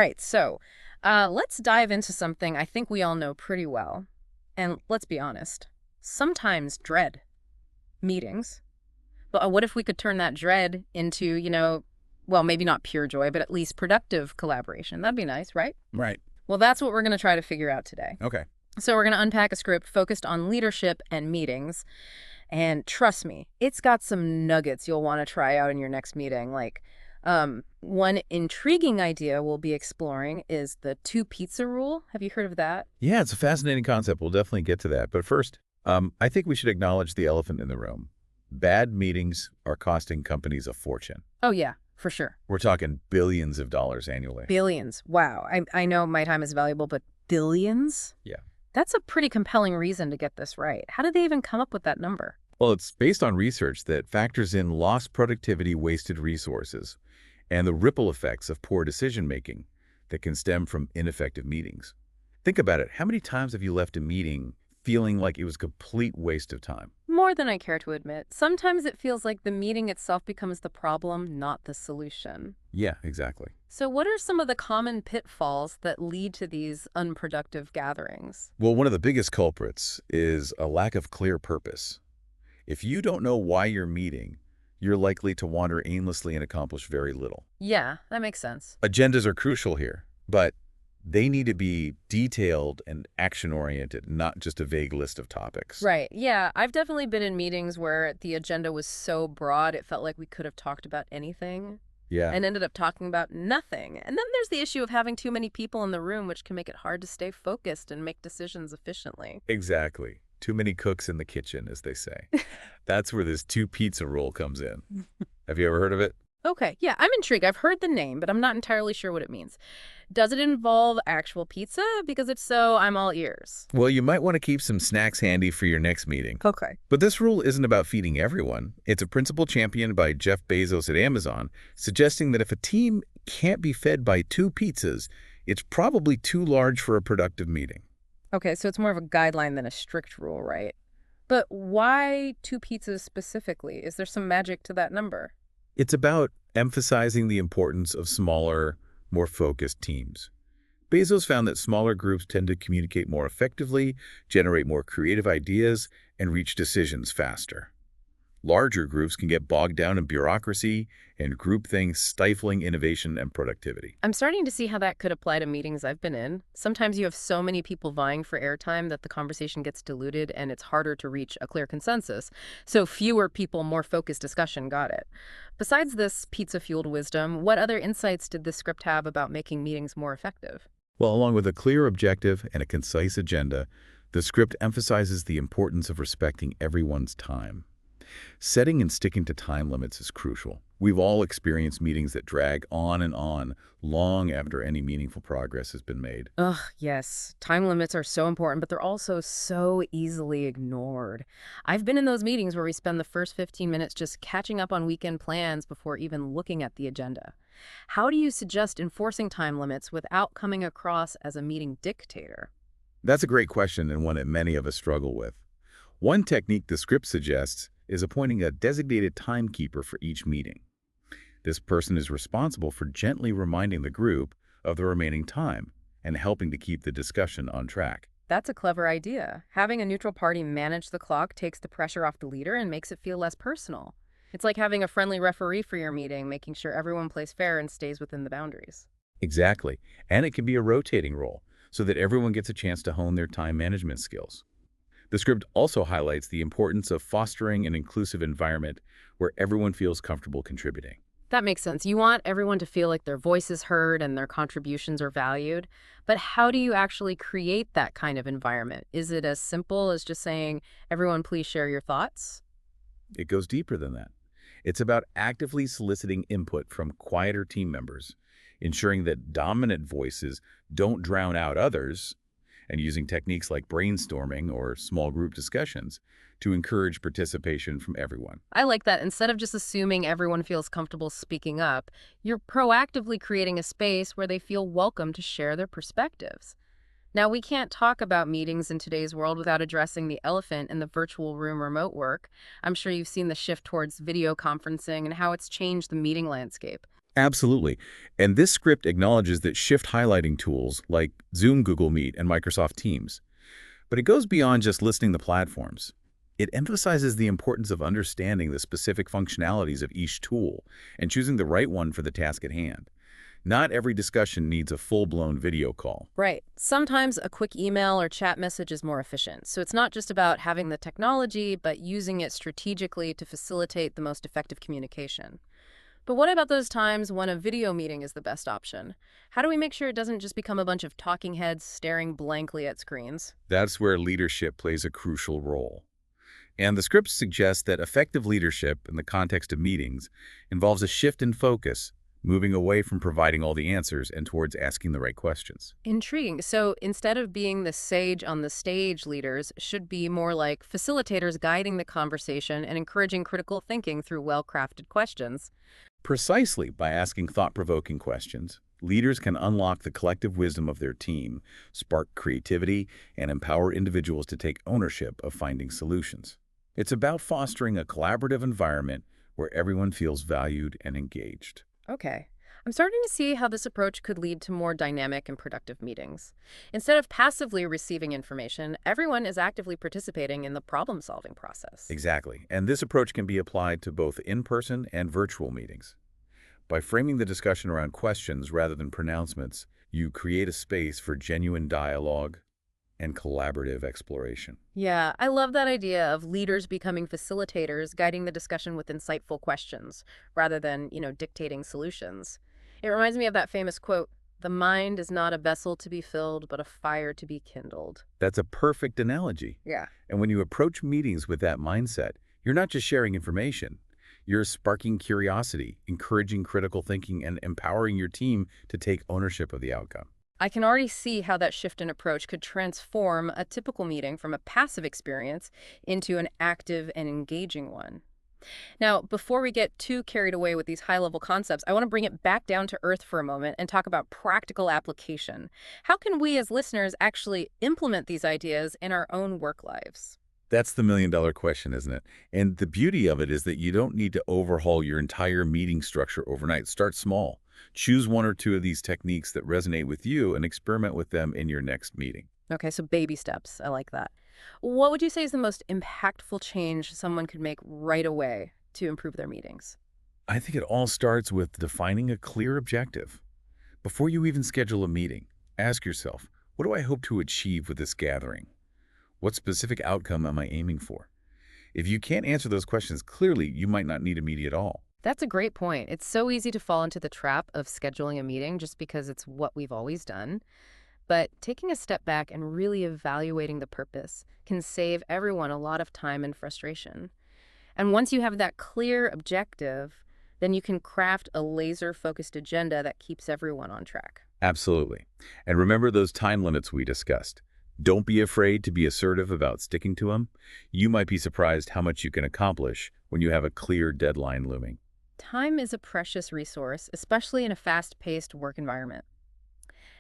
right. So let's dive into something I think we all know pretty well. And let's be honest, sometimes dread meetings. But what if we could turn that dread into, well, maybe not pure joy, but at least productive collaboration? That'd be nice, right? Right. Well, that's what we're going to try to figure out today. Okay. So we're going to unpack a script focused on leadership and meetings. And trust me, it's got some nuggets you'll want to try out in your next meeting. One intriguing idea we'll be exploring is the two pizza rule. Have you heard of that? Yeah, it's a fascinating concept. We'll definitely get to that. But first, I think we should acknowledge the elephant in the room. Bad meetings are costing companies a fortune. Oh, yeah, for sure. We're talking billions of dollars annually. Billions. Wow. I know my time is valuable, but billions? Yeah. That's a pretty compelling reason to get this right. How did they even come up with that number? Well, it's based on research that factors in lost productivity, wasted resources, and the ripple effects of poor decision-making that can stem from ineffective meetings. Think about it. How many times have you left a meeting feeling like it was a complete waste of time? More than I care to admit. Sometimes it feels like the meeting itself becomes the problem, not the solution. Yeah, exactly. So what are some of the common pitfalls that lead to these unproductive gatherings? Well, one of the biggest culprits is a lack of clear purpose. If you don't know why you're meeting, you're likely to wander aimlessly and accomplish very little. Yeah, that makes sense. Agendas are crucial here, but they need to be detailed and action-oriented, not just a vague list of topics. Right. Yeah, I've definitely been in meetings where the agenda was so broad it felt like we could have talked about anything Yeah, and ended up talking about nothing. And then there's the issue of having too many people in the room, which can make it hard to stay focused and make decisions efficiently. exactly. Too many cooks in the kitchen, as they say. That's where this two-pizza rule comes in. Have you ever heard of it? Okay, yeah, I'm intrigued. I've heard the name, but I'm not entirely sure what it means. Does it involve actual pizza? Because if so, I'm all ears. Well, you might want to keep some snacks handy for your next meeting. Okay. But this rule isn't about feeding everyone. It's a principle championed by Jeff Bezos at Amazon, suggesting that if a team can't be fed by two pizzas, it's probably too large for a productive meeting. Okay, so it's more of a guideline than a strict rule, right? But why two pizzas specifically? Is there some magic to that number? It's about emphasizing the importance of smaller, more focused teams. Bezos found that smaller groups tend to communicate more effectively, generate more creative ideas, and reach decisions faster. Larger groups can get bogged down in bureaucracy and groupthink, stifling innovation and productivity. I'm starting to see how that could apply to meetings I've been in. Sometimes you have so many people vying for airtime that the conversation gets diluted and it's harder to reach a clear consensus. So fewer people, more focused discussion. Got it. Besides this pizza-fueled wisdom, what other insights did this script have about making meetings more effective? Well, along with a clear objective and a concise agenda, the script emphasizes the importance of respecting everyone's time. Setting and sticking to time limits is crucial. We've all experienced meetings that drag on and on long after any meaningful progress has been made. Ugh, yes. Time limits are so important, but they're also so easily ignored. I've been in those meetings where we spend the first 15 minutes just catching up on weekend plans before even looking at the agenda. How do you suggest enforcing time limits without coming across as a meeting dictator? That's a great question and one that many of us struggle with. One technique the script suggests is appointing a designated timekeeper for each meeting. This person is responsible for gently reminding the group of the remaining time and helping to keep the discussion on track. That's a clever idea. Having a neutral party manage the clock takes the pressure off the leader and makes it feel less personal. It's like having a friendly referee for your meeting, making sure everyone plays fair and stays within the boundaries. Exactly. And it can be a rotating role so that everyone gets a chance to hone their time management skills. The script also highlights the importance of fostering an inclusive environment where everyone feels comfortable contributing. That makes sense. You want everyone to feel like their voice is heard and their contributions are valued. But how do you actually create that kind of environment? Is it as simple as just saying, everyone, please share your thoughts? It goes deeper than that. It's about actively soliciting input from quieter team members, ensuring that dominant voices don't drown out others, and using techniques like brainstorming or small group discussions to encourage participation from everyone. I like that. Instead of just assuming everyone feels comfortable speaking up, you're proactively creating a space where they feel welcome to share their perspectives. Now, we can't talk about meetings in today's world without addressing the elephant in the virtual room remote work. I'm sure you've seen the shift towards video conferencing and how it's changed the meeting landscape. Absolutely. And this script acknowledges that shift highlighting tools like Zoom, Google Meet, and Microsoft Teams. But it goes beyond just listing the platforms. It emphasizes the importance of understanding the specific functionalities of each tool and choosing the right one for the task at hand. Not every discussion needs a full-blown video call. Right. Sometimes a quick email or chat message is more efficient. So it's not just about having the technology, but using it strategically to facilitate the most effective communication. But what about those times when a video meeting is the best option? How do we make sure it doesn't just become a bunch of talking heads staring blankly at screens? That's where leadership plays a crucial role. And the script suggests that effective leadership in the context of meetings involves a shift in focus, moving away from providing all the answers and towards asking the right questions. Intriguing. So instead of being the sage on the stage, leaders should be more like facilitators guiding the conversation and encouraging critical thinking through well-crafted questions. Precisely by asking thought-provoking questions, leaders can unlock the collective wisdom of their team, spark creativity, and empower individuals to take ownership of finding solutions. It's about fostering a collaborative environment where everyone feels valued and engaged. Okay. I'm starting to see how this approach could lead to more dynamic and productive meetings. Instead of passively receiving information, everyone is actively participating in the problem-solving process. Exactly. And this approach can be applied to both in-person and virtual meetings. By framing the discussion around questions rather than pronouncements, you create a space for genuine dialogue and collaborative exploration. Yeah, I love that idea of leaders becoming facilitators, guiding the discussion with insightful questions, rather than, dictating solutions. It reminds me of that famous quote, "The mind is not a vessel to be filled, but a fire to be kindled." That's a perfect analogy. Yeah. And when you approach meetings with that mindset, you're not just sharing information. You're sparking curiosity, encouraging critical thinking, and empowering your team to take ownership of the outcome. I can already see how that shift in approach could transform a typical meeting from a passive experience into an active and engaging one. Now, before we get too carried away with these high-level concepts, I want to bring it back down to earth for a moment and talk about practical application. How can we as listeners actually implement these ideas in our own work lives? That's the million-dollar question, isn't it? And the beauty of it is that you don't need to overhaul your entire meeting structure overnight. Start small. Choose one or two of these techniques that resonate with you and experiment with them in your next meeting. Okay, so baby steps. I like that. What would you say is the most impactful change someone could make right away to improve their meetings? I think it all starts with defining a clear objective. Before you even schedule a meeting, ask yourself, what do I hope to achieve with this gathering? What specific outcome am I aiming for? If you can't answer those questions clearly, you might not need a meeting at all. That's a great point. It's so easy to fall into the trap of scheduling a meeting just because it's what we've always done. But taking a step back and really evaluating the purpose can save everyone a lot of time and frustration. And once you have that clear objective, then you can craft a laser-focused agenda that keeps everyone on track. Absolutely. And remember those time limits we discussed. Don't be afraid to be assertive about sticking to them. You might be surprised how much you can accomplish when you have a clear deadline looming. Time is a precious resource, especially in a fast-paced work environment.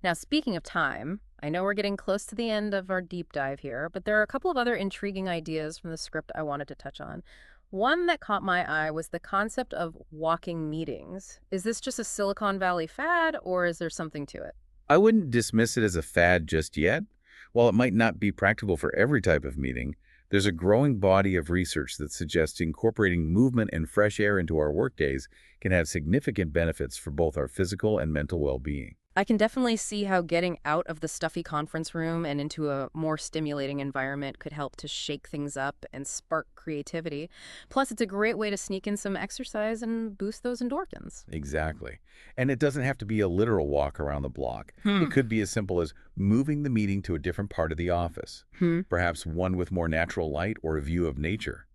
Now, speaking of time, I know we're getting close to the end of our deep dive here, but there are a couple of other intriguing ideas from the script I wanted to touch on. One that caught my eye was the concept of walking meetings. Is this just a Silicon Valley fad, or is there something to it? I wouldn't dismiss it as a fad just yet. While it might not be practical for every type of meeting, there's a growing body of research that suggests incorporating movement and fresh air into our workdays can have significant benefits for both our physical and mental well-being. I can definitely see how getting out of the stuffy conference room and into a more stimulating environment could help to shake things up and spark creativity. Plus, it's a great way to sneak in some exercise and boost those endorphins. Exactly. And it doesn't have to be a literal walk around the block. Hmm. It could be as simple as moving the meeting to a different part of the office, perhaps one with more natural light or a view of nature.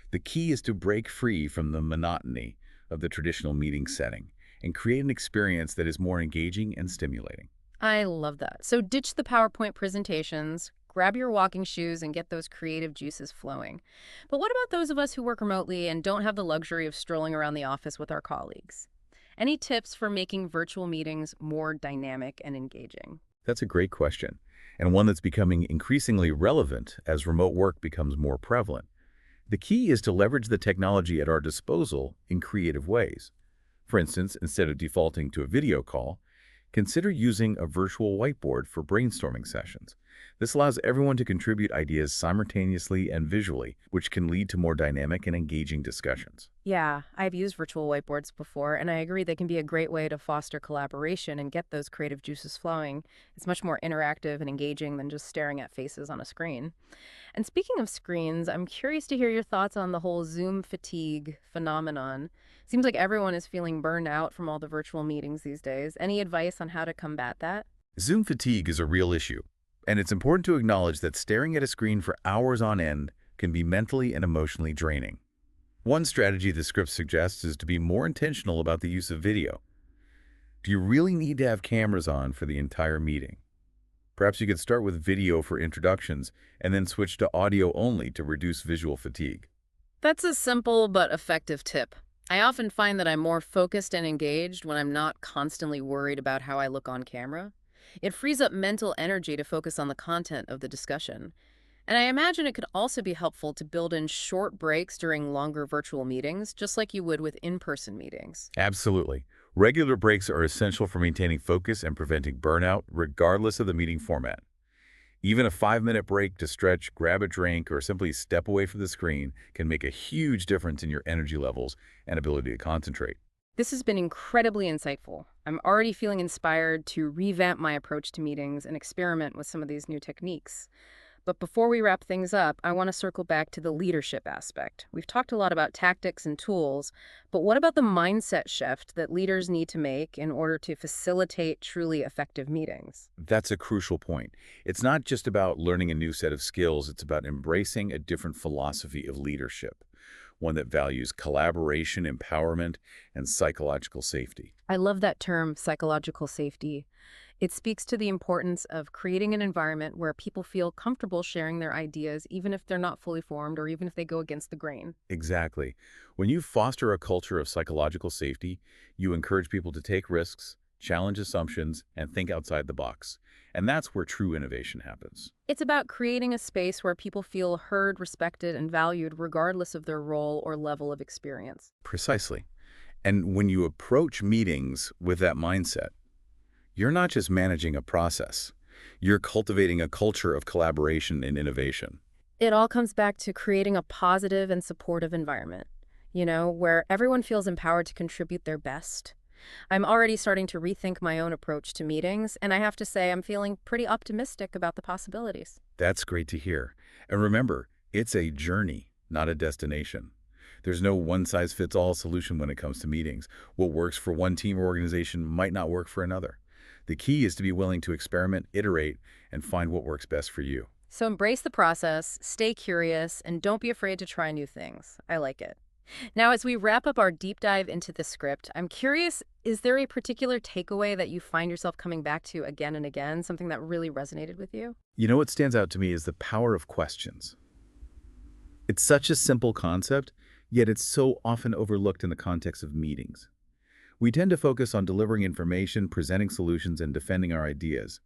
The key is to break free from the monotony of the traditional meeting setting and create an experience that is more engaging and stimulating. I love that. So ditch the PowerPoint presentations, grab your walking shoes, and get those creative juices flowing. But what about those of us who work remotely and don't have the luxury of strolling around the office with our colleagues? Any tips for making virtual meetings more dynamic and engaging? That's a great question, and one that's becoming increasingly relevant as remote work becomes more prevalent. The key is to leverage the technology at our disposal in creative ways. For instance, instead of defaulting to a video call, consider using a virtual whiteboard for brainstorming sessions. This allows everyone to contribute ideas simultaneously and visually, which can lead to more dynamic and engaging discussions. Yeah, I've used virtual whiteboards before, and I agree they can be a great way to foster collaboration and get those creative juices flowing. It's much more interactive and engaging than just staring at faces on a screen. And speaking of screens, I'm curious to hear your thoughts on the whole Zoom fatigue phenomenon. Seems like everyone is feeling burned out from all the virtual meetings these days. Any advice on how to combat that? Zoom fatigue is a real issue, and it's important to acknowledge that staring at a screen for hours on end can be mentally and emotionally draining. One strategy the script suggests is to be more intentional about the use of video. Do you really need to have cameras on for the entire meeting? Perhaps you could start with video for introductions and then switch to audio only to reduce visual fatigue. That's a simple but effective tip. I often find that I'm more focused and engaged when I'm not constantly worried about how I look on camera. It frees up mental energy to focus on the content of the discussion. And I imagine it could also be helpful to build in short breaks during longer virtual meetings, just like you would with in-person meetings. Absolutely. Regular breaks are essential for maintaining focus and preventing burnout, regardless of the meeting format. Even a 5-minute break to stretch, grab a drink, or simply step away from the screen can make a huge difference in your energy levels and ability to concentrate. This has been incredibly insightful. I'm already feeling inspired to revamp my approach to meetings and experiment with some of these new techniques. But before we wrap things up, I want to circle back to the leadership aspect. We've talked a lot about tactics and tools, but what about the mindset shift that leaders need to make in order to facilitate truly effective meetings? That's a crucial point. It's not just about learning a new set of skills, it's about embracing a different philosophy of leadership, one that values collaboration, empowerment, and psychological safety. I love that term, psychological safety. It speaks to the importance of creating an environment where people feel comfortable sharing their ideas, even if they're not fully formed or even if they go against the grain. Exactly. When you foster a culture of psychological safety, you encourage people to take risks, challenge assumptions, and think outside the box. And that's where true innovation happens. It's about creating a space where people feel heard, respected, and valued regardless of their role or level of experience. Precisely. And when you approach meetings with that mindset, you're not just managing a process. You're cultivating a culture of collaboration and innovation. It all comes back to creating a positive and supportive environment, where everyone feels empowered to contribute their best. I'm already starting to rethink my own approach to meetings, and I have to say I'm feeling pretty optimistic about the possibilities. That's great to hear. And remember, it's a journey, not a destination. There's no one-size-fits-all solution when it comes to meetings. What works for one team or organization might not work for another. The key is to be willing to experiment, iterate, and find what works best for you. So embrace the process, stay curious, and don't be afraid to try new things. I like it. Now, as we wrap up our deep dive into the script, I'm curious, is there a particular takeaway that you find yourself coming back to again and again, something that really resonated with you? You know what stands out to me is the power of questions. It's such a simple concept, yet it's so often overlooked in the context of meetings. We tend to focus on delivering information, presenting solutions, and defending our ideas.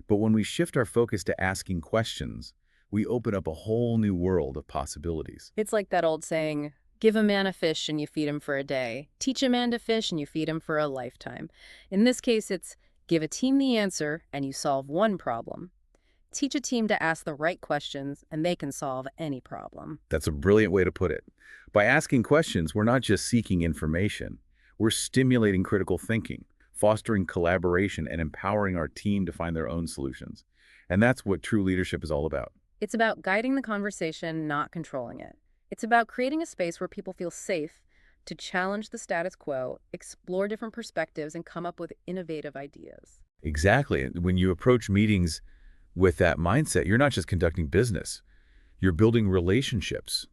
But when we shift our focus to asking questions, we open up a whole new world of possibilities. It's like that old saying, give a man a fish and you feed him for a day. Teach a man to fish and you feed him for a lifetime. In this case, it's give a team the answer and you solve one problem. Teach a team to ask the right questions and they can solve any problem. That's a brilliant way to put it. By asking questions, we're not just seeking information. We're stimulating critical thinking, fostering collaboration, and empowering our team to find their own solutions. And that's what true leadership is all about. It's about guiding the conversation, not controlling it. It's about creating a space where people feel safe to challenge the status quo, explore different perspectives, and come up with innovative ideas. Exactly. And when you approach meetings with that mindset, you're not just conducting business. You're building relationships,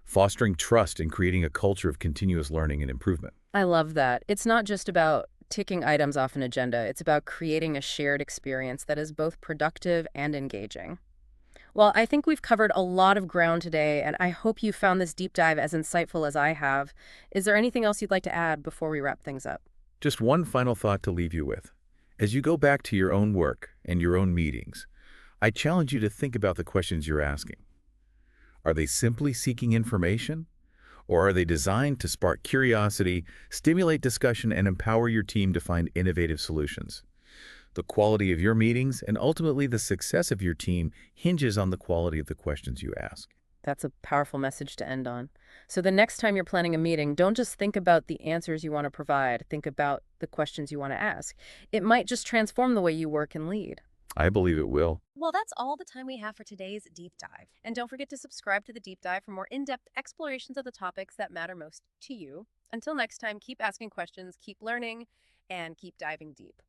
fostering trust, and creating a culture of continuous learning and improvement. I love that. It's not just about ticking items off an agenda. It's about creating a shared experience that is both productive and engaging. Well, I think we've covered a lot of ground today, and I hope you found this deep dive as insightful as I have. Is there anything else you'd like to add before we wrap things up? Just one final thought to leave you with. As you go back to your own work and your own meetings, I challenge you to think about the questions you're asking. Are they simply seeking information? Or are they designed to spark curiosity, stimulate discussion, and empower your team to find innovative solutions? The quality of your meetings and ultimately the success of your team hinges on the quality of the questions you ask. That's a powerful message to end on. So the next time you're planning a meeting, don't just think about the answers you want to provide. Think about the questions you want to ask. It might just transform the way you work and lead. I believe it will. Well, that's all the time we have for today's deep dive. And don't forget to subscribe to the deep dive for more in-depth explorations of the topics that matter most to you. Until next time, keep asking questions, keep learning, and keep diving deep.